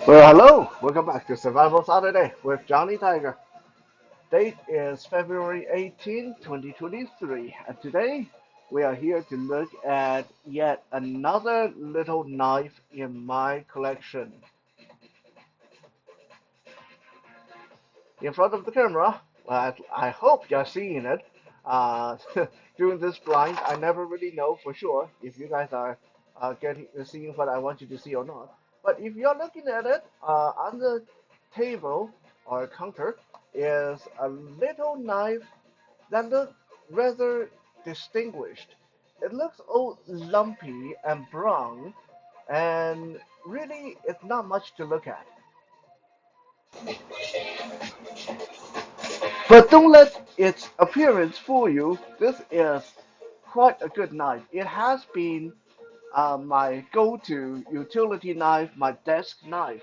Well, hello. Welcome back to Survival Saturday with Johnny Tiger. Date is February 18, 2023, and today we are here to look at yet another little knife in my collection. In front of the camera, I hope you're seeing it. Uh, During this blind, I never really know for sure if you guys are getting seeing what I want you to see or not. But if you're looking at it on the table or counter is a little knife that looks rather distinguished. It looks all lumpy and brown, and really it's not much to look at. But don't let its appearance fool you. This is quite a good knife. It has been my go-to utility knife, my desk knife,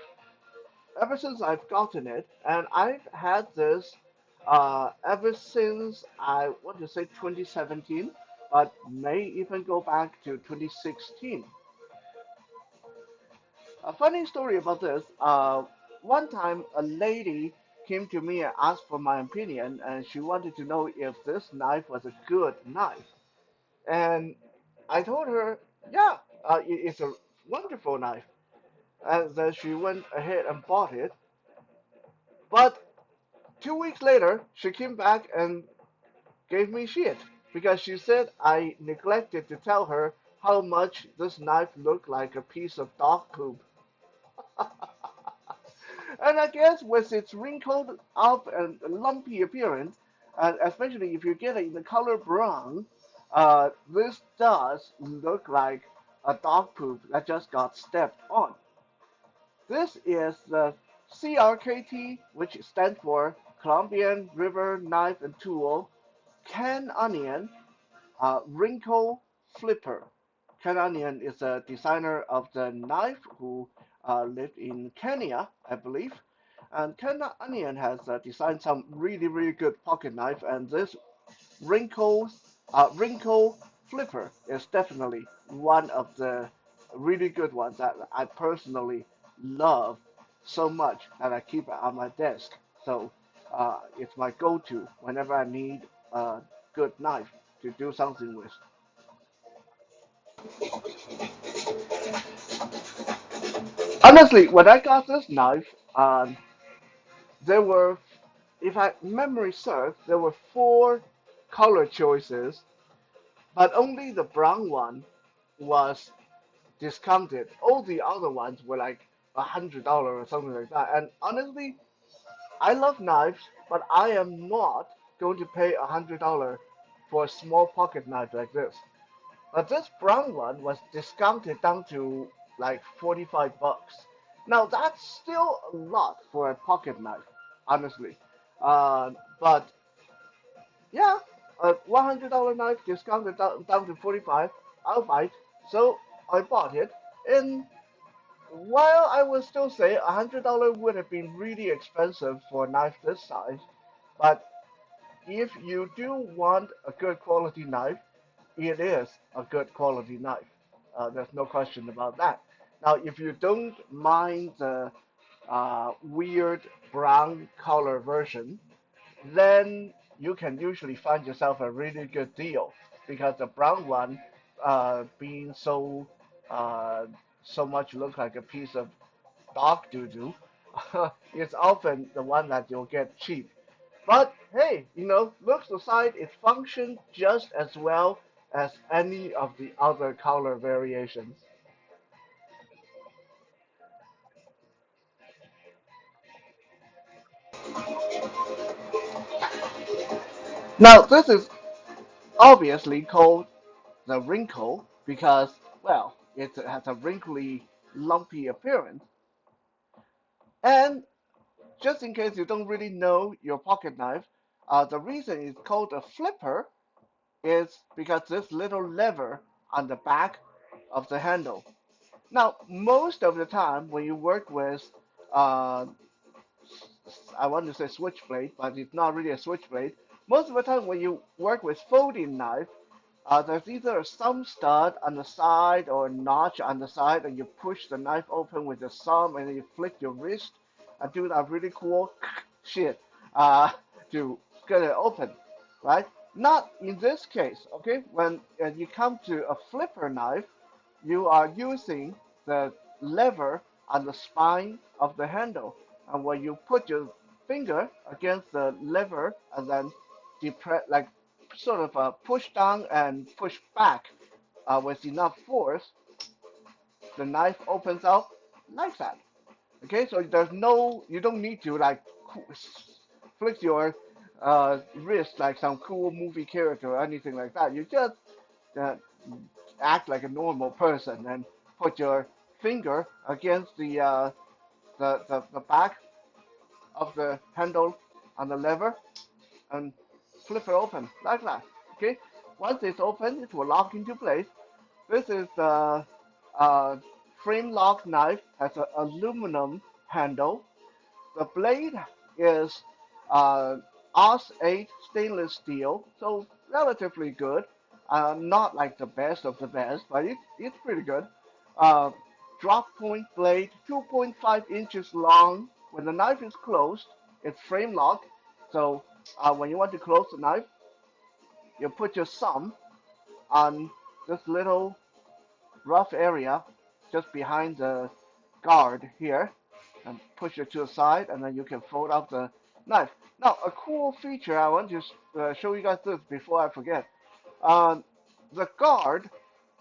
ever since I've gotten it. And I've had this ever since I want to say 2017, but may even go back to 2016. A funny story about this. One time, a lady came to me and asked for my opinion, and she wanted to know if this knife was a good knife. And I told her, yeah, it's a wonderful knife. And then she went ahead and bought it. But 2 weeks later, she came back and gave me shit because she said I neglected to tell her how much this knife looked like a piece of dog poop. And I guess with its wrinkled up and lumpy appearance, and especially if you get it in the color brown, this does look like a dog poop that just got stepped on. This is the CRKT, which stands for Colombian River Knife and Tool Can Onion Wrinkle Flipper. Ken Onion is a designer of the knife who lived in Kenya, I believe. And Ken Onion has designed some really, really good pocket knife, and this wrinkle flipper is definitely one of the really good ones that I personally love so much that I keep it on my desk. So it's my go-to whenever I need a good knife to do something with. Honestly, when I got this knife, there were, if I memory serves, there were four color choices, but only the brown one was discounted. All the other ones were like $100 or something like that. And honestly, I love knives, but I am not going to pay $100 for a small pocket knife like this. But this brown one was discounted down to like 45 bucks. Now that's still a lot for a pocket knife, honestly. But yeah, a $100 knife discounted down to 45. I'll buy it. So I bought it. And while I would still say $100 would have been really expensive for a knife this size, but if you do want a good quality knife, it is a good quality knife. There's no question about that. Now, if you don't mind the weird brown color version, then you can usually find yourself a really good deal because the brown one, being uh, so much look like a piece of dog doo doo, is often the one that you'll get cheap. But hey, looks aside, it functions just as well as any of the other color variations. Now, this is obviously called the wrinkle because, well, it has a wrinkly, lumpy appearance. And just in case you don't really know your pocket knife, the reason it's called a flipper is because this little lever on the back of the handle. Now, most of the time when you work with, uh, I want to say switchblade, but it's not really a switchblade. Most of the time when you work with folding knife, There's either some stud on the side or a notch on the side, and you push the knife open with the thumb, and then you flick your wrist and do that really cool shit uh, to get it open, right? Not in this case, okay? When you come to a flipper knife, you are using the lever on the spine of the handle, and when you put your finger against the lever and then depress, like sort of push down and push back with enough force, the knife opens up like that. Okay, so there's no, you don't need to like flick your wrist like some cool movie character or anything like that. You just uh, act like a normal person and put your finger against the back of the handle on the lever and flip it open like that. Okay, once it's open, it will lock into place. This is the uh, frame lock knife, has an aluminum handle. The blade is AUS 8 stainless steel, so relatively good. Not like the best of the best, but it's pretty good. Uh, Drop point blade, 2.5 inches long. When the knife is closed, it's frame lock. So when you want to close the knife, you put your thumb on this little rough area just behind the guard here and push it to the side, and then you can fold out the knife. Now, a cool feature I want to show you guys this before I forget. Um, the guard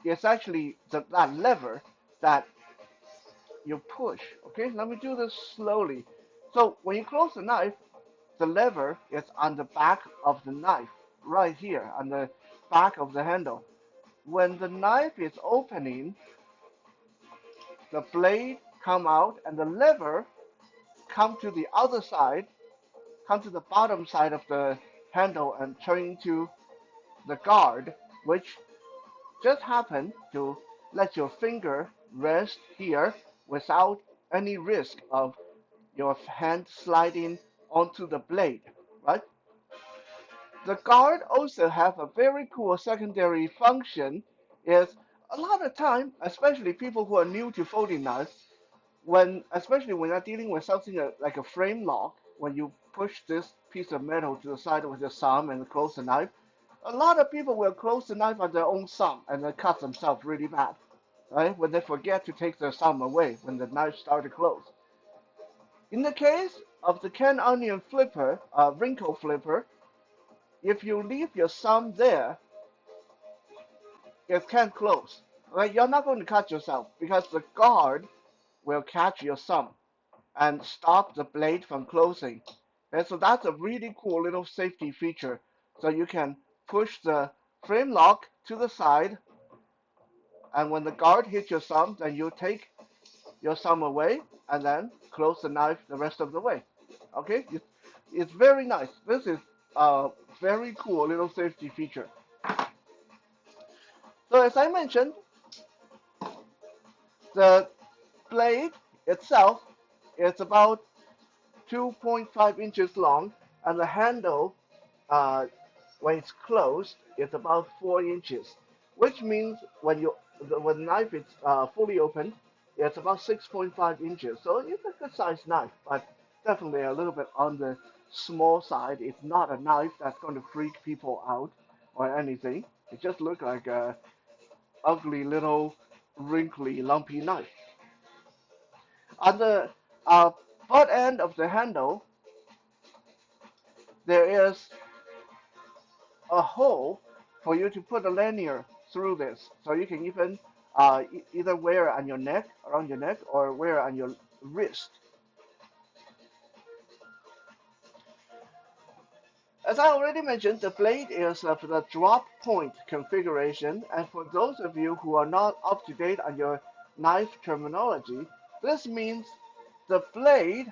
is actually that lever that you push. Okay, let me do this slowly. So when you close the knife, the lever is on the back of the knife, right here on the back of the handle. When the knife is opening, the blade come out and the lever come to the other side, come to the bottom side of the handle and turn into the guard, which just happen to let your finger rest here without any risk of your hand sliding onto the blade, right? The guard also have a very cool secondary function is a lot of time, especially people who are new to folding knives, especially when you're dealing with something like a frame lock, when you push this piece of metal to the side with your thumb and close the knife, a lot of people will close the knife on their own thumb and then cut themselves really bad, right? When they forget to take their thumb away when the knife starts to close. In the case of the Ken Onion flipper, wrinkle flipper, if you leave your thumb there, it can't close. Right? You're not going to cut yourself because the guard will catch your thumb and stop the blade from closing. And so that's a really cool little safety feature. So you can push the frame lock to the side, and when the guard hits your thumb, then you take your thumb away and then close the knife the rest of the way. Okay, it's very nice. This is a very cool little safety feature. So as I mentioned, the blade itself is about 2.5 inches long, and the handle, uh, when it's closed, is about 4 inches, which means when the knife is fully open, it's about 6.5 inches. So it's a good sized knife, but definitely a little bit on the small side. It's not a knife that's going to freak people out or anything. It just looks like a ugly little wrinkly lumpy knife. On the uh, butt end of the handle, there is a hole for you to put a lanyard through this. So you can even either wear it on your neck, around your neck, or wear it on your wrist. As I already mentioned, the blade is of the drop point configuration, and for those of you who are not up to date on your knife terminology, this means the blade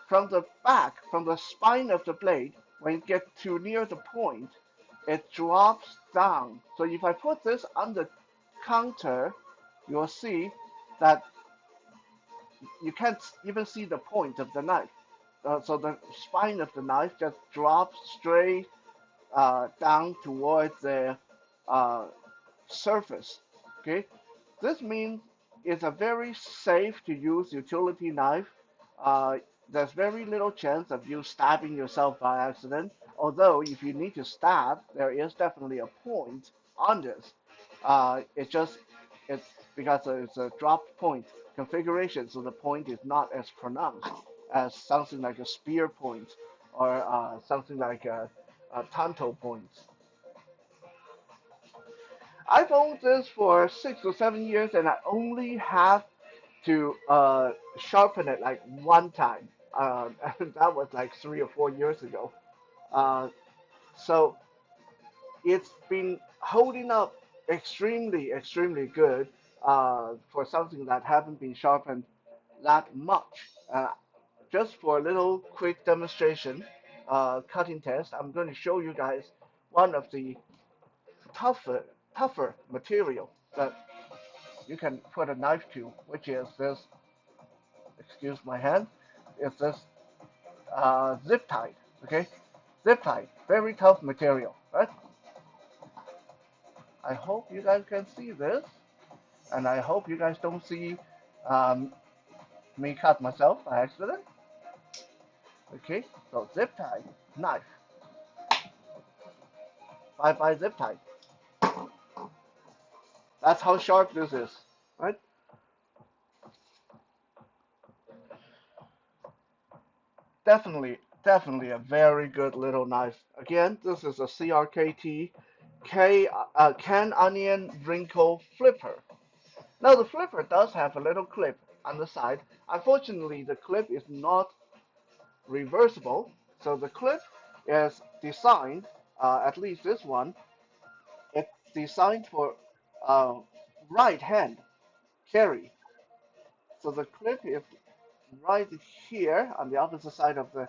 from the back, from the spine of the blade, when you get too near the point, it drops down. So if I put this on the counter, you'll see that you can't even see the point of the knife. So the spine of the knife just drops straight down towards the uh, surface. Okay, this means it's a very safe to use utility knife. Uh, there's very little chance of you stabbing yourself by accident. Although if you need to stab, there is definitely a point on this. It's because it's a drop point configuration, so the point is not as pronounced as something like a spear point or something like a tanto point. I've owned this for 6 or 7 years, and I only have to sharpen it like one time. And that was like 3 or 4 years ago. Uh, so it's been holding up extremely, extremely good for something that haven't been sharpened that much. Just for a little quick demonstration, cutting test, I'm going to show you guys one of the tougher, tougher material that you can put a knife to, which is this, excuse my hand, is this zip tie, okay? Zip tie, very tough material, right? I hope you guys can see this, and I hope you guys don't see um, me cut myself by accident. Okay, so zip tie, knife, bye bye zip tie. That's how sharp this is, right? Definitely, definitely a very good little knife. Again, this is a CRKT can onion wrinkle flipper. Now the flipper does have a little clip on the side. Unfortunately, the clip is not reversible, so the clip is designed, at least this one, it's designed for uh, right hand carry. So the clip is right here on the opposite side of the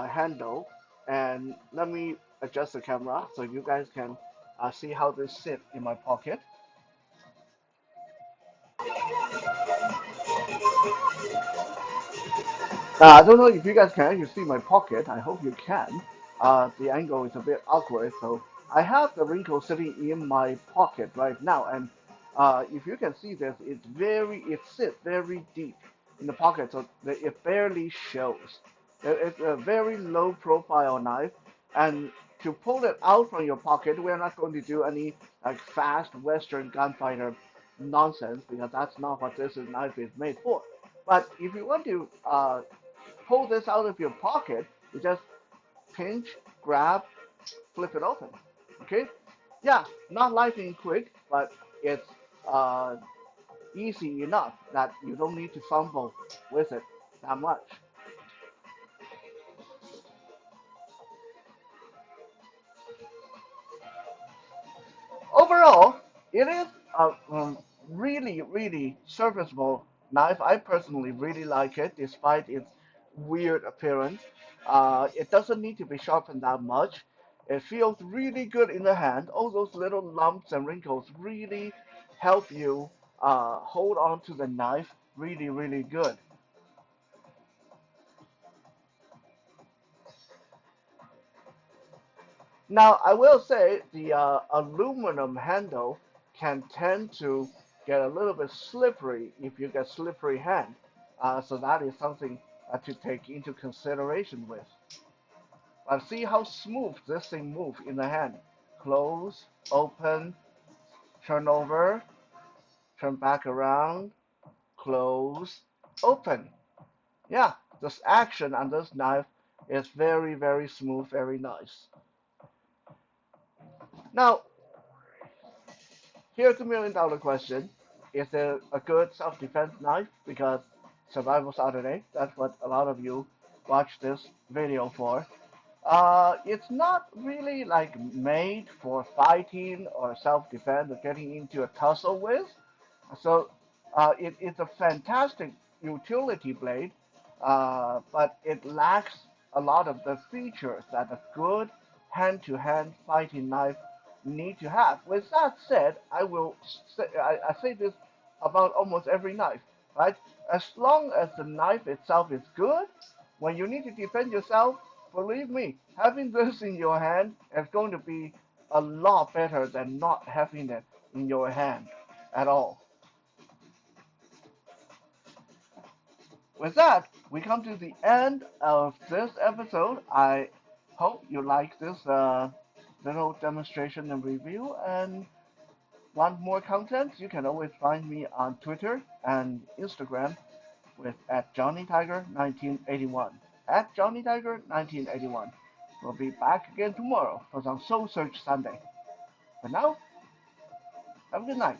handle. And let me adjust the camera so you guys can see how this sits in my pocket. I don't know if you guys can actually see my pocket. I hope you can. The angle is a bit awkward, so I have the wrinkle sitting in my pocket right now, and if you can see this, it sits very deep in the pocket, so that it barely shows. It's a very low profile knife, and to pull it out from your pocket, we're not going to do any like fast Western gunfighter nonsense because that's not what this knife is made for. But if you want to pull this out of your pocket, you just pinch, grab, flip it open. Okay? Yeah, not lightning quick, but it's uh, easy enough that you don't need to fumble with it that much. Overall, it is a really, really serviceable knife. I personally really like it, despite its weird appearance. It doesn't need to be sharpened that much. It feels really good in the hand. All those little lumps and wrinkles really help you hold on to the knife really, really good. Now, I will say the aluminum handle can tend to get a little bit slippery if you get slippery hand. So that is something to take into consideration with. But see how smooth this thing moves in the hand. Close, open, turn over, turn back around, close, open. Yeah, this action on this knife is very, very smooth, very nice. Now, here's the $1 million question. Is it a good self-defense knife? Because Survival Saturday, that's what a lot of you watch this video for. It's not really like made for fighting or self-defense or getting into a tussle with. So it's a fantastic utility blade, but it lacks a lot of the features that a good hand-to-hand fighting knife need to have. With that said, I say this about almost every knife, right? As long as the knife itself is good, when you need to defend yourself, believe me, having this in your hand is going to be a lot better than not having it in your hand at all. With that, we come to the end of this episode. I hope you like this little demonstration and review. And want more content? You can always find me on Twitter and Instagram with at JohnnyTiger1981. At JohnnyTiger1981. We'll be back again tomorrow for some Soul Search Sunday. For now, have a good night.